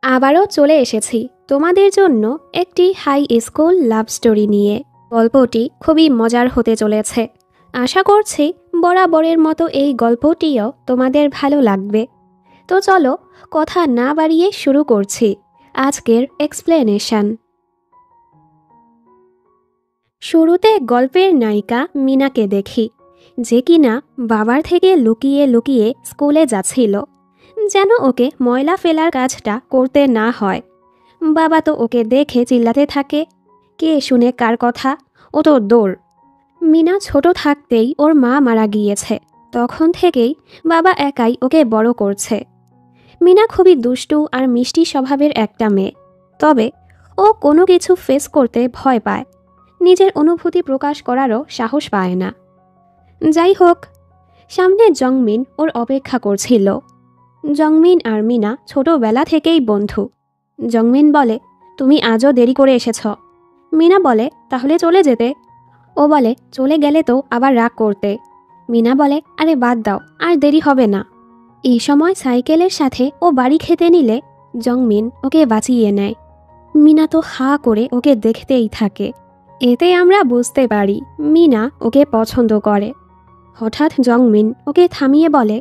আবারও চলে এসেছি তোমাদের জন্য একটি হাই স্কুল লাভ স্টোরি নিয়ে। গল্পটি খুবই মজার হতে চলেছে। আশা করছি বরাবরের মতো এই গল্পটিও তোমাদের ভালো লাগবে। তো চলো কথা না বাড়িয়ে শুরু করছি আজকের এক্সপ্লেনেশন। শুরুতে গল্পের নায়িকা মিনাকে দেখি, যে কিনা বাবার থেকে লুকিয়ে লুকিয়ে স্কুলে যাচ্ছিল, যেন ওকে ময়লা ফেলার কাজটা করতে না হয়। বাবা তো ওকে দেখে চিল্লাতে থাকে, কে শুনে কার কথা, ও তো দৌড়। মিনা ছোট থাকতেই ওর মা মারা গিয়েছে, তখন থেকেই বাবা একাই ওকে বড় করছে। মিনা খুবই দুষ্টু আর মিষ্টি স্বভাবের একটা মেয়ে, তবে ও কোনো কিছু ফেস করতে ভয় পায়, নিজের অনুভূতি প্রকাশ করারও সাহস পায় না। যাই হোক, সামনে জংমিন ওর অপেক্ষা করছিল। জংমিন আর মিনা ছোটবেলা থেকেই বন্ধু। জংমিন বলে, তুমি আজও দেরি করে এসেছ। মিনা বলে, তাহলে চলে যেতে। ও বলে, চলে গেলে তো আবার রাগ করতে। মিনা বলে, আরে বাদ দাও, আর দেরি হবে না। এই সময় সাইকেলের সাথে ও বাড়ি খেতে নিলে জংমিন ওকে বাঁচিয়ে নেয়। মিনা তো হা করে ওকে দেখতেই থাকে। এতে আমরা বুঝতে পারি মিনা ওকে পছন্দ করে। হঠাৎ জংমিন ওকে থামিয়ে বলে,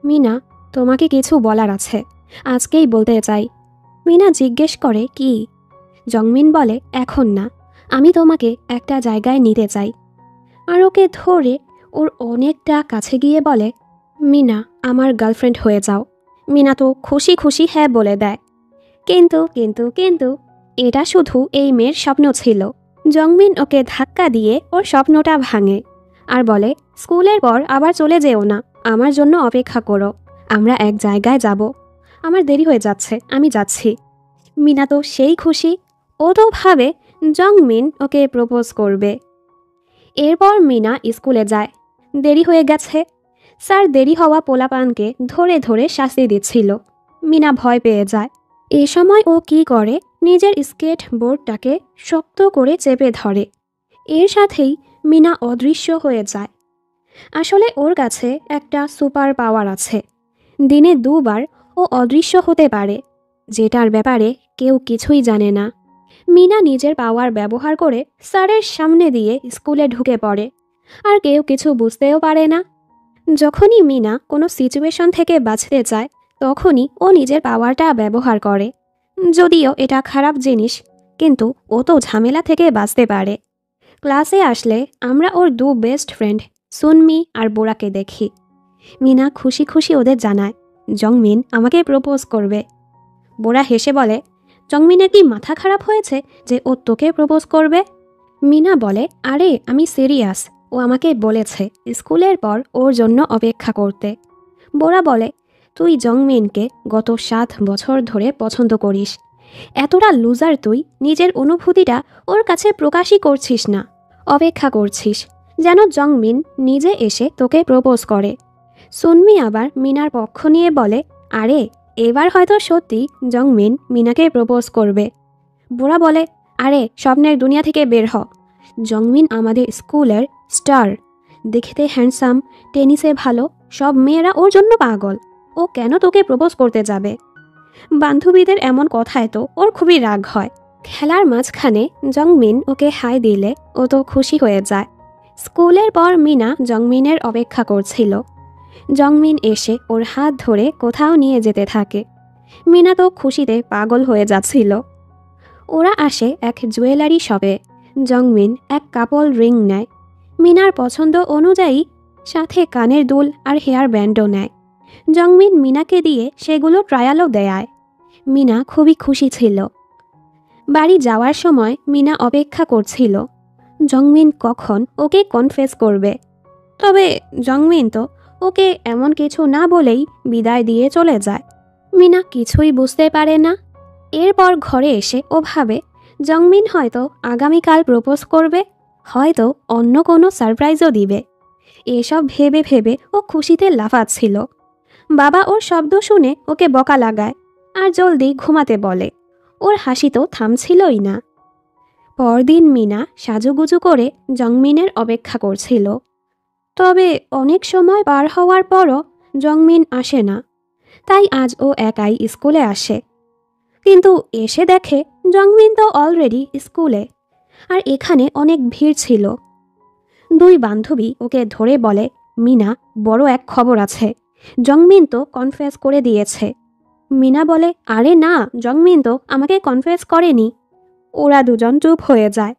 মিনা, তোমাকে কিছু বলার আছে, আজকেই বলতে চাই। মিনা জিজ্ঞেস করে, কি? জংমিন বলে, এখন না, আমি তোমাকে একটা জায়গায় নিতে চাই। আর ওকে ধরে ওর অনেকটা কাছে গিয়ে বলে, মিনা, আমার গার্লফ্রেন্ড হয়ে যাও। মিনা তো খুশি খুশি হ্যাঁ বলে দেয়। কিন্তু কিন্তু কিন্তু এটা শুধু এই মেয়ের স্বপ্ন ছিল। জংমিন ওকে ধাক্কা দিয়ে ওর স্বপ্নটা ভাঙে আর বলে, স্কুলের পর আবার চলে যেও না, আমার জন্য অপেক্ষা করো, আমরা এক জায়গায় যাব। আমার দেরি হয়ে যাচ্ছে, আমি যাচ্ছি। মিনা তো সেই খুশি, ও তো ভাবে জংমিন ওকে প্রপোজ করবে। এরপর মিনা স্কুলে যায়। দেরি হয়ে গেছে। স্যার দেরি হওয়া পোলাপানকে ধরে ধরে শাস্তি দিচ্ছিল। মিনা ভয় পেয়ে যায়। এ সময় ও কি করে, নিজের স্কেট বোর্ডটাকে শক্ত করে চেপে ধরে। এর সাথেই মিনা অদৃশ্য হয়ে যায়। আসলে ওর কাছে একটা সুপার পাওয়ার আছে। দিনে 2বার ও অদৃশ্য হতে পারে, যেটার ব্যাপারে কেউ কিছুই জানে না। মিনা নিজের পাওয়ার ব্যবহার করে স্যারের সামনে দিয়ে স্কুলে ঢুকে পড়ে, আর কেউ কিছু বুঝতেও পারে না। যখনই মিনা কোনো সিচুয়েশন থেকে বাঁচতে চায়, তখনই ও নিজের পাওয়ারটা ব্যবহার করে। যদিও এটা খারাপ জিনিস, কিন্তু ও তো ঝামেলা থেকে বাঁচতে পারে। ক্লাসে আসলে আমরা ওর 2 বেস্ট ফ্রেন্ড সুনমি আর বোরাকে দেখি। মিনা খুশি খুশি ওদের জানায়, জংমিন আমাকে প্রপোজ করবে। বোরা হেসে বলে, জংমিনের কি মাথা খারাপ হয়েছে যে ও তোকে প্রপোজ করবে? মিনা বলে, আরে আমি সিরিয়াস, ও আমাকে বলেছে স্কুলের পর ওর জন্য অপেক্ষা করতে। বোরা বলে, তুই জংমিনকে গত 7 বছর ধরে পছন্দ করিস, এতটা লুজার তুই নিজের অনুভূতিটা ওর কাছে প্রকাশই করছিস না, অপেক্ষা করছিস যেন জংমিন নিজে এসে তোকে প্রপোজ করে। সুনমি আবার মিনার পক্ষ নিয়ে বলে, আরে এবার হয়তো সত্যি জংমিন মিনাকে প্রপোজ করবে। বোরা বলে, আরে স্বপ্নের দুনিয়া থেকে বের হ, জংমিন আমাদের স্কুলের স্টার, দেখতে হ্যান্ডসাম, টেনিসে ভালো, সব মেয়েরা ওর জন্য পাগল, ও কেন তোকে প্রপোজ করতে যাবে? বান্ধবীদের এমন কথায় তো ওর খুবই রাগ হয়। খেলার মাঝখানে জংমিন ওকে হাই দিলে ও তো খুশি হয়ে যায়। স্কুলের পর মিনা জংমিনের অপেক্ষা করছিল। জংমিন এসে ওর হাত ধরে কোথাও নিয়ে যেতে থাকে। মিনা তো খুশিতে পাগল হয়ে যাচ্ছিল। ওরা আসে এক জুয়েলারি শপে। জংমিন এক কাপল রিং নেয় মিনার পছন্দ অনুযায়ী, সাথে কানের দুল আর হেয়ার ব্যান্ডও নেয়। জংমিন মিনাকে দিয়ে সেগুলো ট্রায়ালও দেয়। মিনা খুবই খুশি ছিল। বাড়ি যাওয়ার সময় মিনা অপেক্ষা করছিল জংমিন কখন ওকে কনফেস করবে। তবে জংমিন তো ওকে এমন কিছু না বলেই বিদায় দিয়ে চলে যায়। মিনা কিছুই বুঝতে পারে না। এরপর ঘরে এসে ও ভাবে জংমিন হয়তো আগামীকাল প্রপোজ করবে, হয়তো অন্য কোনো সারপ্রাইজও দিবে। এসব ভেবে ভেবে ও খুশিতে লাফাচ্ছিল। বাবা ওর শব্দ শুনে ওকে বকা লাগায় আর জলদি ঘুমাতে বলে। ওর হাসি তো থামছিলই না। পরদিন মিনা সাজুগুজু করে জংমিনের অপেক্ষা করছিল। তবে অনেক সময় পার হওয়ার পরও জংমিন আসে না। তাই আজ ও একাই স্কুলে আসে। কিন্তু এসে দেখে জংমিন তো অলরেডি স্কুলে, আর এখানে অনেক ভিড় ছিল। দুই বান্ধবী ওকে ধরে বলে, মিনা, বড় এক খবর আছে, জংমিন তো কনফেস করে দিয়েছে। মিনা বলে, আরে না, জংমিন তো আমাকে কনফেস করেনি। ওরা দুজন চুপ হয়ে যায়।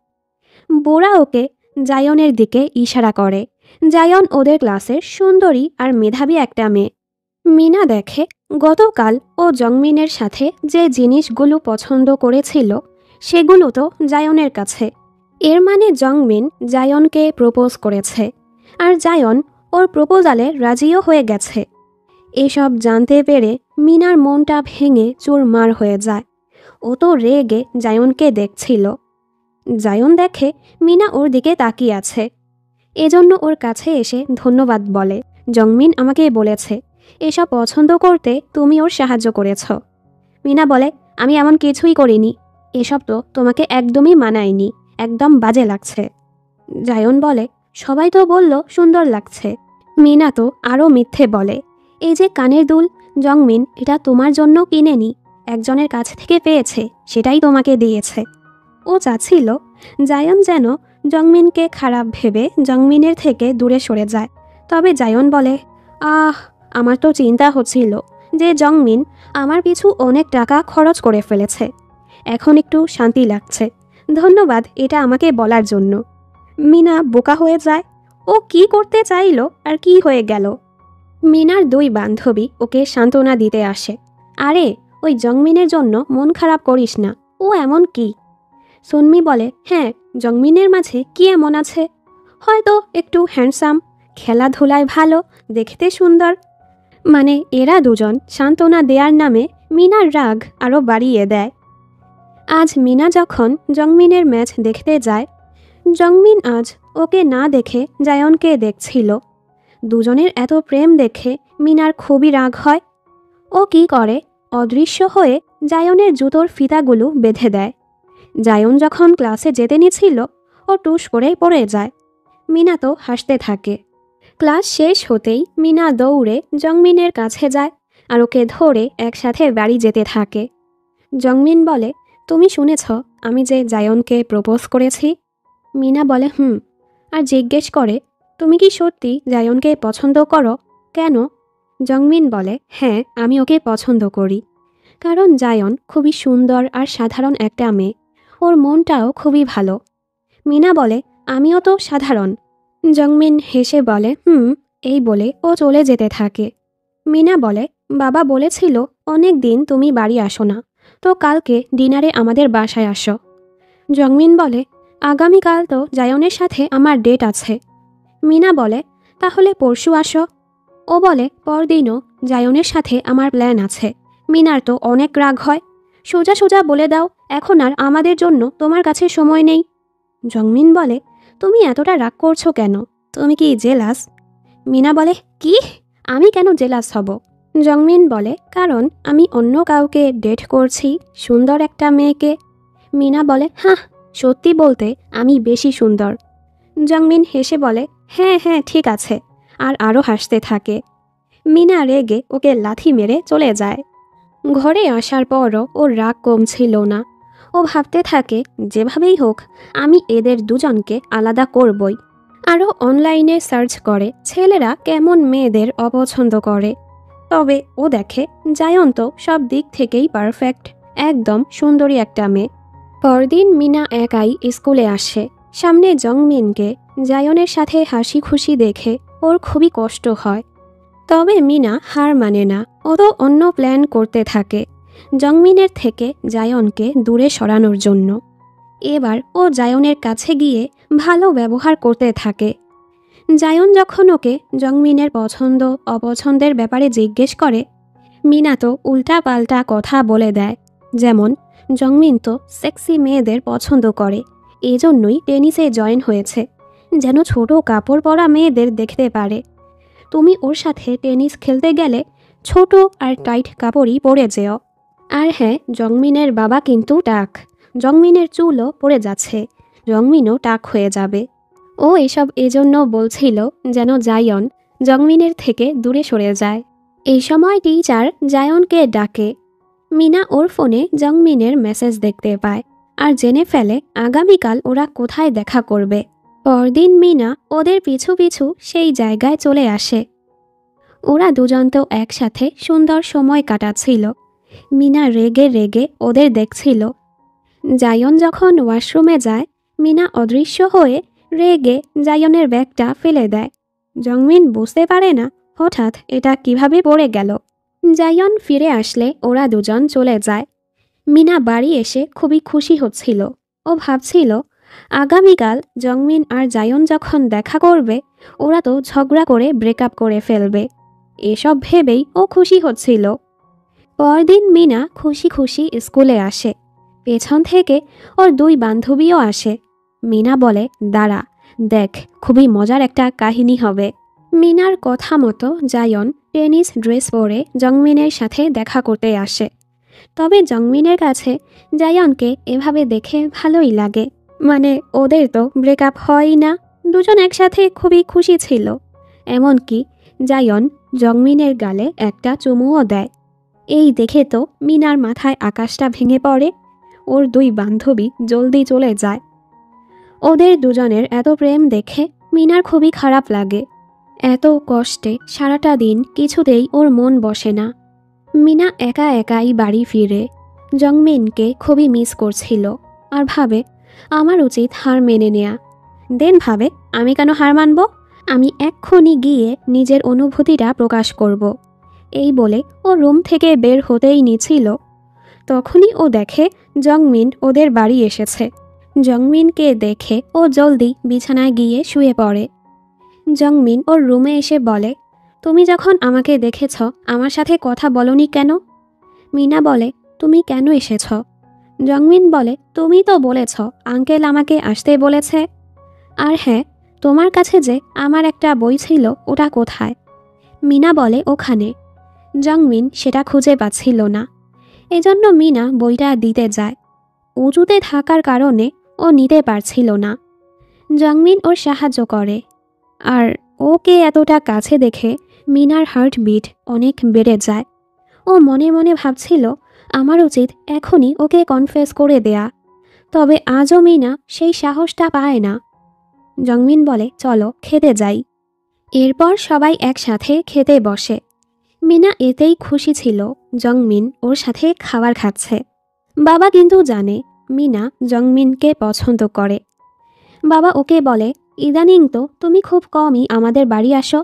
বোরা ওকে জায়নের দিকে ইশারা করে। জায়ন ওদের ক্লাসের সুন্দরী আর মেধাবী একটা মেয়ে। মিনা দেখে গতকাল ও জংমিনের সাথে যে জিনিসগুলো পছন্দ করেছিল সেগুলো তো জায়নের কাছে। এর মানে জংমিন জায়নকে প্রপোজ করেছে, আর জায়ন ওর প্রপোজালে রাজিও হয়ে গেছে। এসব জানতে পেরে মিনার মনটা ভেঙে চুরমার হয়ে যায়। ও তো রেগে জায়নকে দেখছিল। জায়ন দেখে মিনা ওর দিকে তাকিয়ে আছে, এজন্য ওর কাছে এসে ধন্যবাদ বলে। জংমিন আমাকে বলেছে এসব পছন্দ করতে তুমি ওর সাহায্য করেছ। মিনা বলে, আমি এমন কিছুই করিনি, এসব তো তোমাকে একদমই মানায়নি, একদম বাজে লাগছে। জায়ন বলে, সবাই তো বলল সুন্দর লাগছে। মিনা তো আরও মিথ্যে বলে, এই যে কানের দুল, জংমিন এটা তোমার জন্য কিনেনি, একজনের কাছ থেকে পেয়েছে, সেটাই তোমাকে দিয়েছে। ও চাচ্ছিল জায়ন যেন জংমিনকে খারাপ ভেবে জংমিনের থেকে দূরে সরে যায়। তবে জায়ন বলে, আমার তো চিন্তা হচ্ছিল যে জংমিন আমার পিছু অনেক টাকা খরচ করে ফেলেছে, এখন একটু শান্তি লাগছে, ধন্যবাদ এটা আমাকে বলার জন্য। মিনা বোকা হয়ে যায়, ও কি করতে চাইলো আর কি হয়ে গেল। মিনার দুই বান্ধবী ওকে সান্ত্বনা দিতে আসে, আরে ওই জংমিনের জন্য মন খারাপ করিস না, ও এমন কি। সুনমি বলে, হ্যাঁ, জংমিনের মাঝে কি এমন আছে, হয়তো একটু হ্যান্ডসাম, খেলাধুলায় ভালো, দেখতে সুন্দর। মানে এরা দুজন সান্ত্বনা দেওয়ার নামে মিনার রাগ আরও বাড়িয়ে দেয়। আজ মিনা যখন জংমিনের ম্যাচ দেখতে যায়, জংমিন আজ ওকে না দেখে জায়নকে দেখছিল। দুজনের এত প্রেম দেখে মিনার খুবই রাগ হয়। ও কি করে, অদৃশ্য হয়ে জায়নের জুতোর ফিতাগুলো বেঁধে দেয়। জায়ন যখন ক্লাসে যেতে নিছিল, ও টুস করে পড়ে যায়। মিনা তো হাসতে থাকে। ক্লাস শেষ হতেই মিনা দৌড়ে জংমিনের কাছে যায় আর ওকে ধরে একসাথে বাড়ি যেতে থাকে। জংমিন বলে, তুমি শুনেছ আমি যে জায়নকে প্রপোজ করেছি? মিনা বলে, আর জিজ্ঞেস করে, তুমি কি সত্যি জায়নকে পছন্দ করো? কেন? জংমিন বলে, হ্যাঁ, আমি ওকে পছন্দ করি, কারণ জায়ন খুবই সুন্দর আর সাধারণ একটা মেয়ে, ওর মনটাও খুবই ভালো। মিনা বলে, আমিও তো সাধারণ। জংমিন হেসে বলে, এই বলে ও চলে যেতে থাকে। মিনা বলে, বাবা বলেছিল অনেক দিন তুমি বাড়ি আসো না, তো কালকে ডিনারে আমাদের বাসায় আসো। জংমিন বলে, আগামীকাল তো জায়নের সাথে আমার ডেট আছে। মিনা বলে, তাহলে পরশু আসো। ও বলে, পরদিনও জায়নের সাথে আমার প্ল্যান আছে। মিনার তো অনেক রাগ হয়, সোজা সোজা বলে দাও, এখন আর আমাদের জন্য তোমার কাছে সময় নেই। জংমিন বলে, তুমি এতটা রাগ করছো কেন? তুমি কি জেলাস? মিনা বলে, কি? আমি কেন জেলাস হব? জংমিন বলে, কারণ আমি অন্য কাউকে ডেট করছি, সুন্দর একটা মেয়েকে। মিনা বলে, সত্যি বলতে আমি বেশি সুন্দর। জংমিন হেসে বলে, হ্যাঁ হ্যাঁ ঠিক আছে, আর আরও হাসতে থাকে। মিনা রেগে ওকে লাথি মেরে চলে যায়। ঘরে আসার পরও ওর রাগ কমছিল না। ও ভাবতে থাকে, যেভাবেই হোক আমি এদের দুজনকে আলাদা করবই। আরও অনলাইনে সার্চ করে ছেলেরা কেমন মেয়েদের অপছন্দ করে। তবে ও দেখে জায়ন তো সব দিক থেকেই পারফেক্ট, একদম সুন্দরী একটা মেয়ে। পরদিন মিনা একাই স্কুলে আসে। সামনে জংমিনকে জায়নের সাথে হাসি খুশি দেখে ওর খুবই কষ্ট হয়। তবে মিনা হার মানে না, ও তো অন্য প্ল্যান করতে থাকে জংমিনের থেকে জায়নকে দূরে সরানোর জন্য। এবার ও জায়নের কাছে গিয়ে ভালো ব্যবহার করতে থাকে। জায়ন যখন ওকে জংমিনের পছন্দ অপছন্দের ব্যাপারে জিজ্ঞেস করে, মিনা তো উল্টা পাল্টা কথা বলে দেয়। যেমন, জংমিন তো সেক্সি মেয়েদের পছন্দ করে, এজন্যই টেনিসে জয়েন হয়েছে, যেন ছোট কাপড় পরা মেয়েদের দেখতে পারে। তুমি ওর সাথে টেনিস খেলতে গেলে ছোট আর টাইট কাপড়ই পরে যেও। আর হ্যাঁ, জংমিনের বাবা কিন্তু টাক, জংমিনের চুলও পড়ে যাচ্ছে, জংমিনও টাক হয়ে যাবে। ও এসব এজন্য বলছিল যেন জায়ন জংমিনের থেকে দূরে সরে যায়। এই সময় টিচার জায়নকে ডাকে। মিনা ওর ফোনে জংমিনের মেসেজ দেখতে পায় আর জেনে ফেলে আগামীকাল ওরা কোথায় দেখা করবে। পরদিন মিনা ওদের পিছু পিছু সেই জায়গায় চলে আসে। ওরা দুজন তো একসাথে সুন্দর সময় কাটাচ্ছিল। মিনা রেগে রেগে ওদের দেখছিল। জায়ন যখন ওয়াশরুমে যায়, মিনা অদৃশ্য হয়ে রেগে জায়নের ব্যাগটা ফেলে দেয়। জংমিন বুঝতে পারে না হঠাৎ এটা কিভাবে পড়ে গেল। জায়ন ফিরে আসলে ওরা দুজন চলে যায়। মিনা বাড়ি এসে খুবই খুশি হচ্ছিল। ও ভাবছিল আগামীকাল জংমিন আর জায়ন যখন দেখা করবে ওরা তো ঝগড়া করে ব্রেকআপ করে ফেলবে। এসব ভেবেই ও খুশি হচ্ছিল। পরদিন মিনা খুশি খুশি স্কুলে আসে। পেছন থেকে ওর দুই বান্ধবীও আসে। মিনা বলে, দাঁড়া, দেখ, খুবই মজার একটা কাহিনী হবে। মিনার কথা মতো জায়ন টেনিস ড্রেস পরে জংমিনের সাথে দেখা করতে আসে। তবে জংমিনের কাছে জায়নকে এভাবে দেখে ভালোই লাগে। মানে ওদের তো ব্রেকআপ হয়ই না, দুজন একসাথে খুবই খুশি ছিল। এমনকি জায়ন জংমিনের গালে একটা চুমুও দেয়। এই দেখে তো মিনার মাথায় আকাশটা ভেঙে পড়ে। ওর দুই বান্ধবী জলদি চলে যায়। ওদের দুজনের এত প্রেম দেখে মিনার খুবই খারাপ লাগে। এত কষ্টে সারাটা দিন কিছুতেই ওর মন বসে না। মিনা একা একাই বাড়ি ফিরে জংমিনকে খুবই মিস করছিল আর ভাবে আমার উচিত হার মেনে নেয়া। দেন ভাবে, আমি কেন হার মানব, আমি এক্ষুনি গিয়ে নিজের অনুভূতিটা প্রকাশ করব। এই বলে ও রুম থেকে বের হতেই নিছিল। তখনই ও দেখে জংমিন ওদের বাড়ি এসেছে। জংমিনকে দেখে ও জলদি বিছানায় গিয়ে শুয়ে পড়ে। জংমিন ওর রুমে এসে বলে, তুমি যখন আমাকে দেখেছ আমার সাথে কথা বলনি কেন? মিনা বলে, তুমি কেন এসেছ? জংমিন বলে, তুমি তো বলেছ আঙ্কেল আমাকে আসতে বলেছে। আর হ্যাঁ, তোমার কাছে যে আমার একটা বই ছিল ওটা কোথায়? মিনা বলে, ওখানে। জংমিন সেটা খুঁজে পাচ্ছিল না। এজন্য মিনা বইটা দিতে যায়। উঁচুতে থাকার কারণে ও নিতে পারছিল না। জংমিন ওর সাহায্য করে। আর ওকে এতটা কাছে দেখে মিনার হার্টবিট অনেক বেড়ে যায়। ও মনে মনে ভাবছিল আমার উচিত এখনই ওকে কনফেস করে দেয়া। তবে আজও মিনা সেই সাহসটা পায় না। জংমিন বলে, চলো খেতে যাই। এরপর সবাই একসাথে খেতে বসে। মিনা এতেই খুশি ছিল জংমিন ওর সাথে খাবার খাচ্ছে। বাবা কিন্তু জানে মিনা জংমিনকে পছন্দ করে। বাবা ওকে বলে, ইদানিং তো তুমি খুব কমই আমাদের বাড়ি আসো,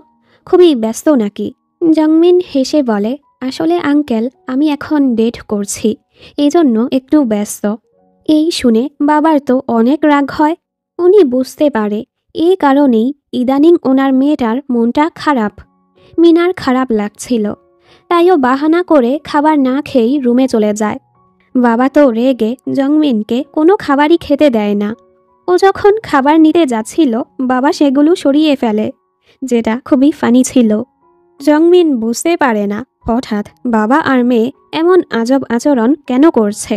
খুবই ব্যস্ত নাকি? জংমিন হেসে বলে, আসলে আঙ্কেল আমি এখন ডেট করছি, এজন্য একটু ব্যস্ত। এই শুনে বাবার তো অনেক রাগ হয়। উনি বুঝতে পারে এই কারণেই ইদানিং ওনার মেয়েটার মনটা খারাপ। মিনার খারাপ লাগছিল, তাইও বাহানা করে খাবার না খেয়েই রুমে চলে যায়। বাবা তো রেগে জংমিনকে কোনো খাবারই খেতে দেয় না। ও যখন খাবার নিতে যাচ্ছিল বাবা সেগুলো সরিয়ে ফেলে, যেটা খুবই ফানি ছিল। জংমিন বুঝতে পারে না হঠাৎ বাবা আর মেয়ে এমন আজব আচরণ কেন করছে।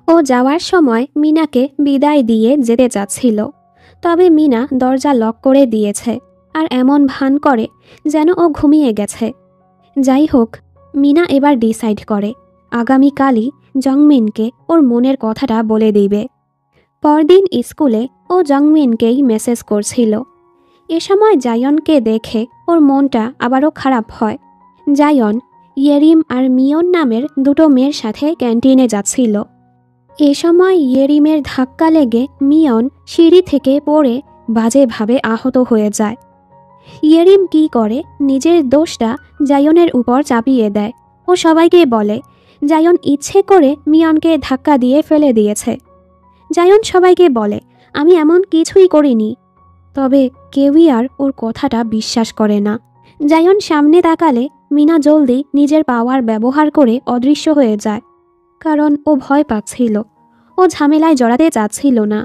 ও যাওয়ার সময় মিনাকে বিদায় দিয়ে যেতে চাচ্ছিল, তবে মিনা দরজা লক করে দিয়েছে আর এমন ভান করে যেন ও ঘুমিয়ে গেছে। যাই হোক, মিনা এবার ডিসাইড করে আগামীকালই জংমিনকে ওর মনের কথাটা বলে দিবে। পরদিন স্কুলে ও জংমিনকেই মেসেজ করছিল। এ সময় জায়নকে দেখে ওর মনটা আবারও খারাপ হয়। জায়ন ইয়েরিম আর মিয়ন নামের দুটো মেয়ের সাথে ক্যান্টিনে যাচ্ছিল। এ সময় ইয়েরিমের ধাক্কা লেগে মিয়ন সিঁড়ি থেকে পড়ে বাজেভাবে আহত হয়ে যায়। ইয়েরিম কি করে, নিজের দোষটা জায়নের উপর চাপিয়ে দেয়। ও সবাইকে বলে জায়ন ইচ্ছে করে মিয়নকে ধাক্কা দিয়ে ফেলে দিয়েছে। জায়ন সবাইকে বলে, আমি এমন কিছুই করিনি। তবে কেউই আর ওর কথাটা বিশ্বাস করে না। জায়ন সামনে তাকালে মিনা জলদি নিজের পাওয়ার ব্যবহার করে অদৃশ্য হয়ে যায়, কারণ ও ভয় পাচ্ছিল। ও ঝামেলায় জড়াতে চাচ্ছিল না।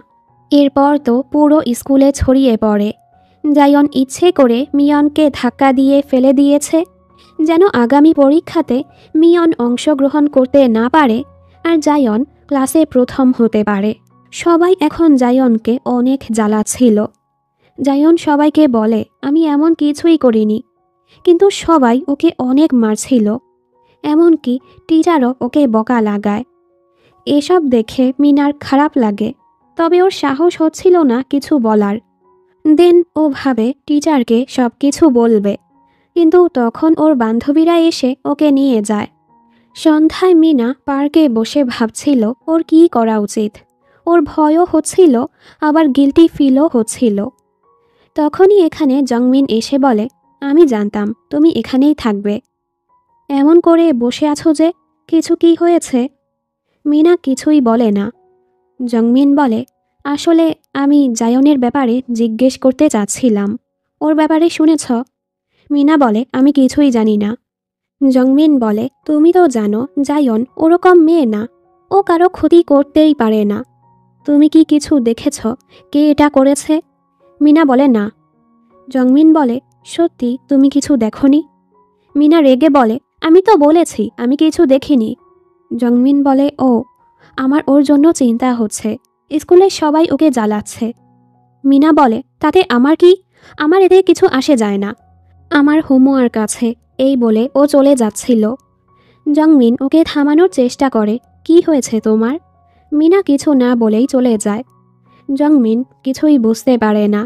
এরপর তো পুরো স্কুলে ছড়িয়ে পড়ে জায়ন ইচ্ছে করে মিয়নকে ধাক্কা দিয়ে ফেলে দিয়েছে, যেন আগামী পরীক্ষাতে মিয়ন অংশগ্রহণ করতে না পারে আর জায়ন ক্লাসে প্রথম হতে পারে। সবাই এখন জায়নকে অনেক জ্বালাচ্ছিল। জায়ন সবাইকে বলে, আমি এমন কিছুই করিনি, কিন্তু সবাই ওকে অনেক মারছিল। এমনকি টিচারও ওকে বকা লাগায়। এসব দেখে মিনার খারাপ লাগে, তবে ওর সাহস হচ্ছিল না কিছু বলার। দেন ও ভাবে টিচারকে সব কিছু বলবে, কিন্তু তখন ওর বান্ধবীরা এসে ওকে নিয়ে যায়। সন্ধ্যায় মিনা পার্কে বসে ভাবছিল ওর কী করা উচিত। ওর ভয়ও হচ্ছিল, আবার গিল্টি ফিলও হচ্ছিল। তখনই এখানে জংমিন এসে বলে, আমি জানতাম তুমি এখানেই থাকবে। এমন করে বসে আছো যে, কিছু কি হয়েছে? মিনা কিছুই বলে না। জংমিন বলে, আসলে আমি জায়নের ব্যাপারে জিজ্ঞেস করতে চাচ্ছিলাম। ওর ব্যাপারে শুনেছ? মিনা বলে, আমি কিছুই জানি না। জংমিন বলে, তুমি তো জানো জায়ন ওরকম মেয়ে না, ও কারো ক্ষতি করতেই পারে না। তুমি কি কিছু দেখেছ কে এটা করেছে? মিনা বলে, না। জংমিন বলে, সত্যি তুমি কিছু দেখনি? মিনা রেগে বলে, আমি তো বলেছি আমি কিছু দেখিনি। জংমিন বলে, ও, আমার ওর জন্য চিন্তা হচ্ছে। স্কুলের সবাই ওকে জ্বালাচ্ছে। মিনা বলে, তাতে আমার কি? আমার এতে কিছু আসে যায় না। আমার হোমওয়ার্ক আছে, এই বলে ও চলে যাচ্ছিল। জংমিন ওকে থামানোর চেষ্টা করে, কি হয়েছে তোমার? মিনা কিছু না বলেই চলে যায়। জংমিন কিছুই বুঝতে পারে না।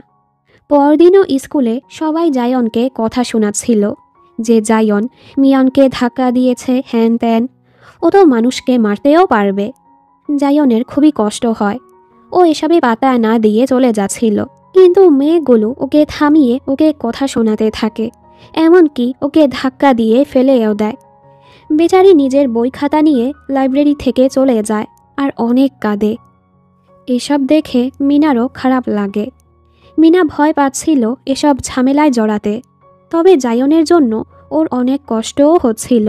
পরদিনও স্কুলে সবাই জায়নকে কথা শোনাচ্ছিল যে জায়ন মিয়নকে ধাক্কা দিয়েছে, হ্যান ত্যান, ও তো মানুষকে মারতেও পারবে। জায়নের খুবই কষ্ট হয়। ও এসবে পাতা না দিয়ে চলে যাচ্ছিল, কিন্তু মেয়েগুলো ওকে থামিয়ে ওকে কথা শোনাতে থাকে, এমনকি ওকে ধাক্কা দিয়ে ফেলেও দেয়। বেচারি নিজের বই খাতা নিয়ে লাইব্রেরি থেকে চলে যায় আর অনেক কাঁদে। এসব দেখে মিনারও খারাপ লাগে। মিনা ভয় পাচ্ছিল এসব ঝামেলায় জড়াতে, তবে জায়নের জন্য ওর অনেক কষ্টও হচ্ছিল।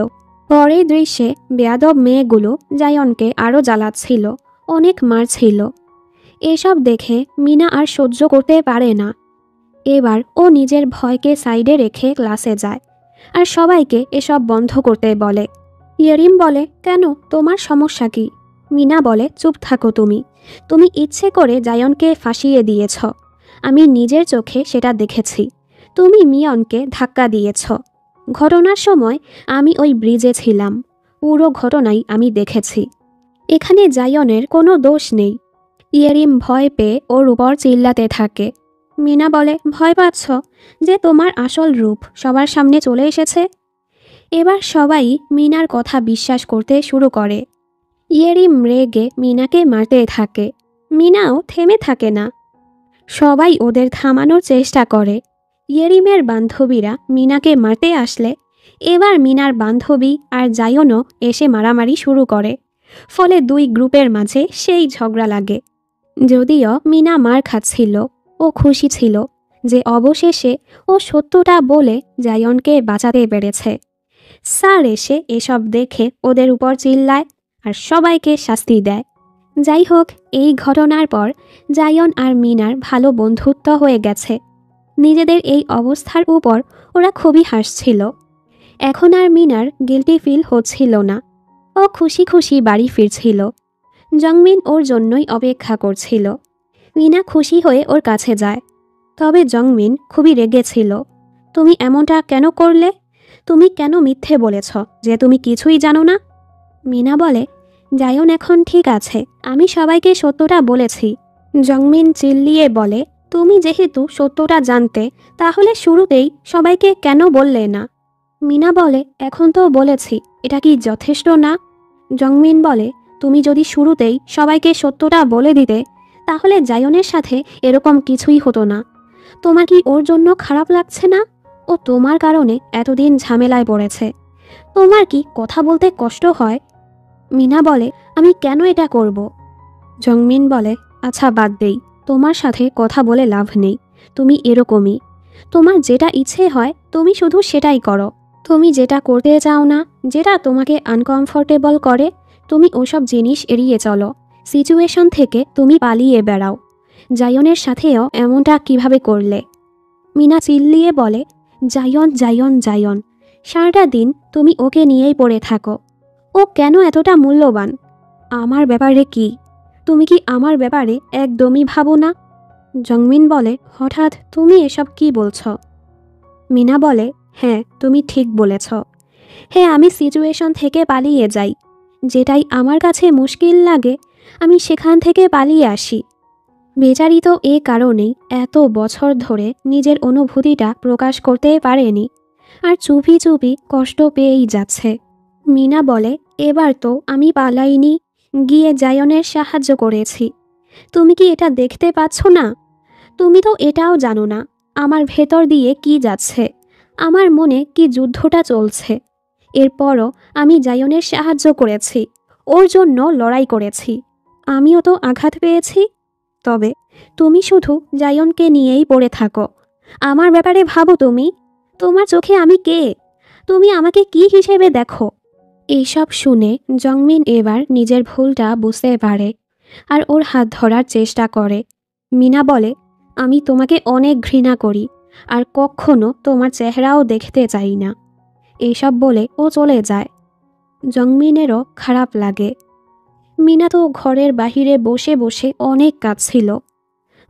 পরের দৃশ্যে বেয়াদব মেয়েগুলো জায়নকে আরও জ্বালাচ্ছিল, অনেক মারছিল। এসব দেখে মিনা আর সহ্য করতে পারে না। এবার ও নিজের ভয়কে সাইডে রেখে ক্লাসে যায় আর সবাইকে এসব বন্ধ করতে বলে। ইয়েরিম বলে, কেন, তোমার সমস্যা কি? মিনা বলে, চুপ থাকো তুমি। তুমি ইচ্ছে করে জায়নকে ফাঁসিয়ে দিয়েছ। আমি নিজের চোখে সেটা দেখেছি। তুমি মিয়নকে ধাক্কা দিয়েছ। ঘটনার সময় আমি ওই ব্রিজে ছিলাম। পুরো ঘটনাই আমি দেখেছি। এখানে জায়নের কোনো দোষ নেই। ইয়েরিম ভয় পেয়ে ওর উপর চিল্লাতে থাকে। মিনা বলে, ভয় পাচ্ছ যে তোমার আসল রূপ সবার সামনে চলে এসেছে? এবার সবাই মিনার কথা বিশ্বাস করতে শুরু করে। ইয়েরিম রেগে মিনাকে মারতে থাকে। মিনাও থেমে থাকে না। সবাই ওদের থামানোর চেষ্টা করে। ইয়েরিমের বান্ধবীরা মিনাকে মারতে আসলে এবার মিনার বান্ধবী আর জায়নও এসে মারামারি শুরু করে। ফলে দুই গ্রুপের মাঝে সেই ঝগড়া লাগে। যদিও মিনা মার খাচ্ছিল, ও খুশি ছিল যে অবশেষে ও সত্যটা বলে জায়নকে বাঁচাতে পেরেছে। স্যার এসে এসব দেখে ওদের উপর চিল্লায় আর সবাইকে শাস্তি দেয়। যাই হোক, এই ঘটনার পর জায়ন আর মিনার ভালো বন্ধুত্ব হয়ে গেছে। নিজেদের এই অবস্থার উপর ওরা খুবই হাসছিল। এখন আর মিনার গিল্টি ফিল হচ্ছিল না। ও খুশি খুশি বাড়ি ফিরছিল। জংমিন ওর জন্যই অপেক্ষা করছিল। মিনা খুশি হয়ে ওর কাছে যায়, তবে জংমিন খুবই রেগেছিল। তুমি এমনটা কেন করলে? তুমি কেন মিথ্যে বলেছ যে তুমি কিছুই জানো না? মিনা বলে, জায়ন এখন ঠিক আছে, আমি সবাইকে সত্যটা বলেছি। জংমিন চিল্লিয়ে বলে, তুমি যেহেতু সত্যটা জানতে, তাহলে শুরুতেই সবাইকে কেন বললে না? মিনা বলে, এখন তো বলেছি, এটা কি যথেষ্ট না? জংমিন বলে, তুমি যদি শুরুতেই সবাইকে সত্যটা বলে দিতে, তাহলে জায়নের সাথে এরকম কিছুই হতো না। তোমার কি ওর জন্য খারাপ লাগছে না? ও তোমার কারণে এতদিন ঝামেলায় পড়েছে। তোমার কি কথা বলতে কষ্ট হয়? মিনা বলে, আমি কেন এটা করব? জংমিন বলে, আচ্ছা বাদ দেই, তোমার সাথে কথা বলে লাভ নেই। তুমি এরকমই। তোমার যেটা ইচ্ছে হয় তুমি শুধু সেটাই করো। তুমি যেটা করতে চাও না, যেটা তোমাকে আনকমফোর্টেবল করে, তুমি ওসব জিনিস এড়িয়ে চলো। সিচুয়েশন থেকে তুমি পালিয়ে বেড়াও। জায়নের সাথেও এমনটা কিভাবে করলে? মিনা চিল্লিয়ে বলে, জায়ন জায়ন জায়ন, সারাটা দিন তুমি ওকে নিয়েই পড়ে থাকো। ও কেন এতটা মূল্যবান? আমার ব্যাপারে কি? তুমি কি আমার ব্যাপারে একদমই ভাবো না? জংমিন বলে, হঠাৎ তুমি এসব কি বলছ? মিনা বলে, হ্যাঁ তুমি ঠিক বলেছ। হ্যাঁ, আমি সিচুয়েশন থেকে পালিয়ে যাই। যেটাই আমার কাছে মুশকিল লাগে আমি সেখান থেকে পালিয়ে আসি। বেচারি তো এ কারণেই এত বছর ধরে নিজের অনুভূতিটা প্রকাশ করতে পারেনি, আর চুপি চুপি কষ্ট পেয়েই যাচ্ছে। মিনা বলে, এবার তো আমি পালাইনি, গিয়ে জায়নের সাহায্য করেছি। তুমি কি এটা দেখতে পাচ্ছ না? তুমি তো এটাও জানো না আমার ভেতর দিয়ে কি যাচ্ছে, আমার মনে কি যুদ্ধটা চলছে। এরপরও আমি জায়নের সাহায্য করেছি, ওর জন্য লড়াই করেছি। আমিও তো আঘাত পেয়েছি। তবে তুমি শুধু জায়নকে নিয়েই পড়ে থাকো। আমার ব্যাপারে ভাবো তুমি। তোমার চোখে আমি কে? তুমি আমাকে কি হিসেবে দেখো? এইসব শুনে জংমিন এবার নিজের ভুলটা বুঝতে পারে আর ওর হাত ধরার চেষ্টা করে। মিনা বলে, আমি তোমাকে অনেক ঘৃণা করি আর কখনো তোমার চেহারাও দেখতে চাই না। এইসব বলে ও চলে যায়। জংমিনেরও খারাপ লাগে। মিনা তো ঘরের বাহিরে বসে বসে অনেক কাঁদছিল।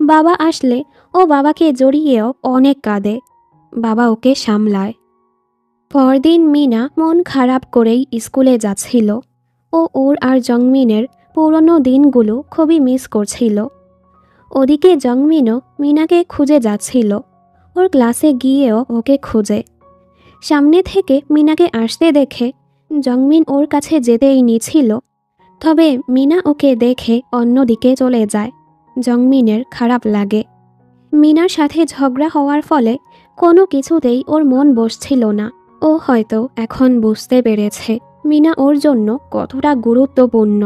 বাবা আসলে ও বাবাকে জড়িয়েও অনেক কাঁদে। বাবা ওকে সামলায়। পরদিন মিনা মন খারাপ করেই স্কুলে যাচ্ছিল। ও ওর আর জংমিনের পুরনো দিনগুলো খুবই মিস করছিল। ওদিকে জংমিনও মিনাকে খুঁজে যাচ্ছিল। ওর ক্লাসে গিয়েও ওকে খুঁজে। সামনে থেকে মিনাকে আসতে দেখে জংমিন ওর কাছে যেতেই নিছিল। তবে মিনা ওকে দেখে অন্যদিকে চলে যায়। জংমিনের খারাপ লাগে। মিনার সাথে ঝগড়া হওয়ার ফলে কোনো কিছুতেই ওর মন বসছিল না। ও হয়তো এখন বুঝতে পেরেছে মিনা ওর জন্য কতটা গুরুত্বপূর্ণ।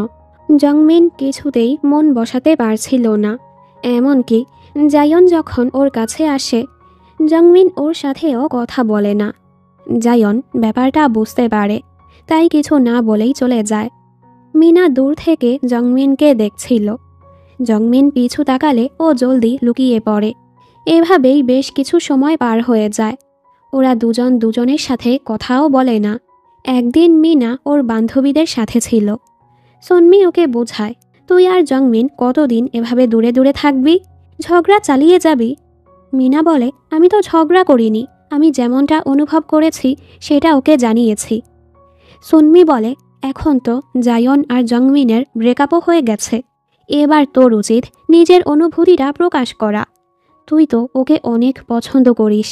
জংমিন কিছুতেই মন বসাতে পারছিল না। এমনকি জায়ন যখন ওর কাছে আসে, জংমিন ওর সাথেও কথা বলে না। জায়ন ব্যাপারটা বুঝতে পারে, তাই কিছু না বলেই চলে যায়। মিনা দূর থেকে জংমিনকে দেখছিল। জংমিন পিছু তাকালে ও জলদি লুকিয়ে পড়ে। এভাবেই বেশ কিছু সময় পার হয়ে যায়। ওরা দুজন দুজনের সাথে কথাও বলে না। একদিন মিনা ওর বান্ধবীদের সাথে ছিল। সন্মি ওকে বোঝায়, তুই আর জংমিন কতদিন এভাবে দূরে দূরে থাকবি? ঝগড়া চালিয়ে যাবি? মিনা বলে, আমি তো ঝগড়া করিনি, আমি যেমনটা অনুভব করেছি সেটা ওকে জানিয়েছি। সন্মি বলে, এখন তো জায়ন আর জংমিনের ব্রেকআপও হয়ে গেছে। এবার তোর উচিত নিজের অনুভূতিটা প্রকাশ করা। তুই তো ওকে অনেক পছন্দ করিস।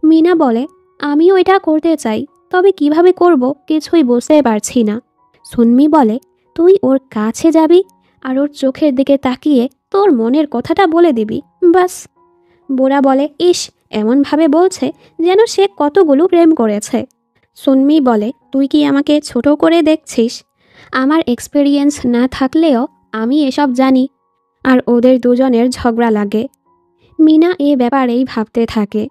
মিনা বলে, আমিও এটা করতে চাই, তবে কিভাবে করব কিছুই বুঝতে পারছি না। সুন্মি বলে, তুই ওর কাছে যাবি আর ওর চোখের দিকে তাকিয়ে তোর মনের কথাটা বলে দিবি, বাস। বোরা বলে, ইস, এমনভাবে বলছে যেন সে কতগুলো প্রেম করেছে। সুন্মি বলে, তুই কি আমাকে ছোট করে দেখছিস? আমার এক্সপেরিয়েন্স না থাকলেও আমি এসব জানি। আর ওদের দুজনের ঝগড়া লাগে। মিনা এ ব্যাপারেই ভাবতে থাকে।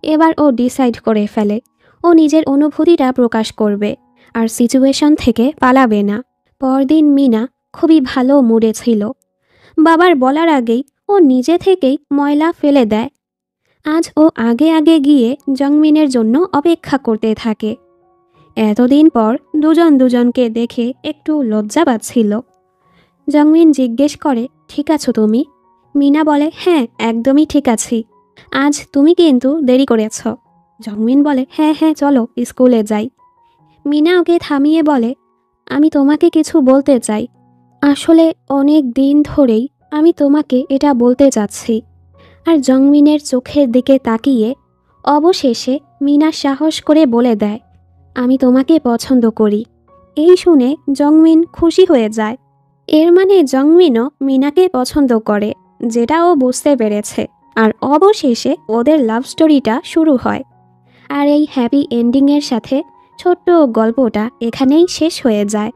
এবার ও ডিসাইড করে ফেলে ও নিজের অনুভূতিটা প্রকাশ করবে আর সিচুয়েশন থেকে পালাবে না। পরদিন মিনা খুবই ভালো মুডে ছিল। বাবার বলার আগেই ও নিজে থেকেই ময়লা ফেলে দেয়। আজ ও আগে আগে গিয়ে জংমিনের জন্য অপেক্ষা করতে থাকে। এতদিন পর দুজন দুজনকে দেখে একটু লজ্জা পাচ্ছিল। জংমিন জিজ্ঞেস করে, ঠিক আছো তুমি? মিনা বলে, হ্যাঁ, একদমই ঠিক আছি। আজ তুমি কিন্তু দেরি করেছ। জংমিন বলে, হ্যাঁ হ্যাঁ, চলো স্কুলে যাই। মিনা ওকে থামিয়ে বলে, আমি তোমাকে কিছু বলতে চাই। আসলে অনেক দিন ধরেই আমি তোমাকে এটা বলতে চাচ্ছি। আর জংমিনের চোখের দিকে তাকিয়ে অবশেষে মিনা সাহস করে বলে দেয়, আমি তোমাকে পছন্দ করি। এই শুনে জংমিন খুশি হয়ে যায়। এর মানে জংমিনও মিনাকে পছন্দ করে, যেটা ও বুঝতে পেরেছে। আর অবশেষে ওদের লাভ স্টোরিটা শুরু হয়। আর এই হ্যাপি এন্ডিংয়ের সাথে ছোট্ট গল্পটা এখানেই শেষ হয়ে যায়।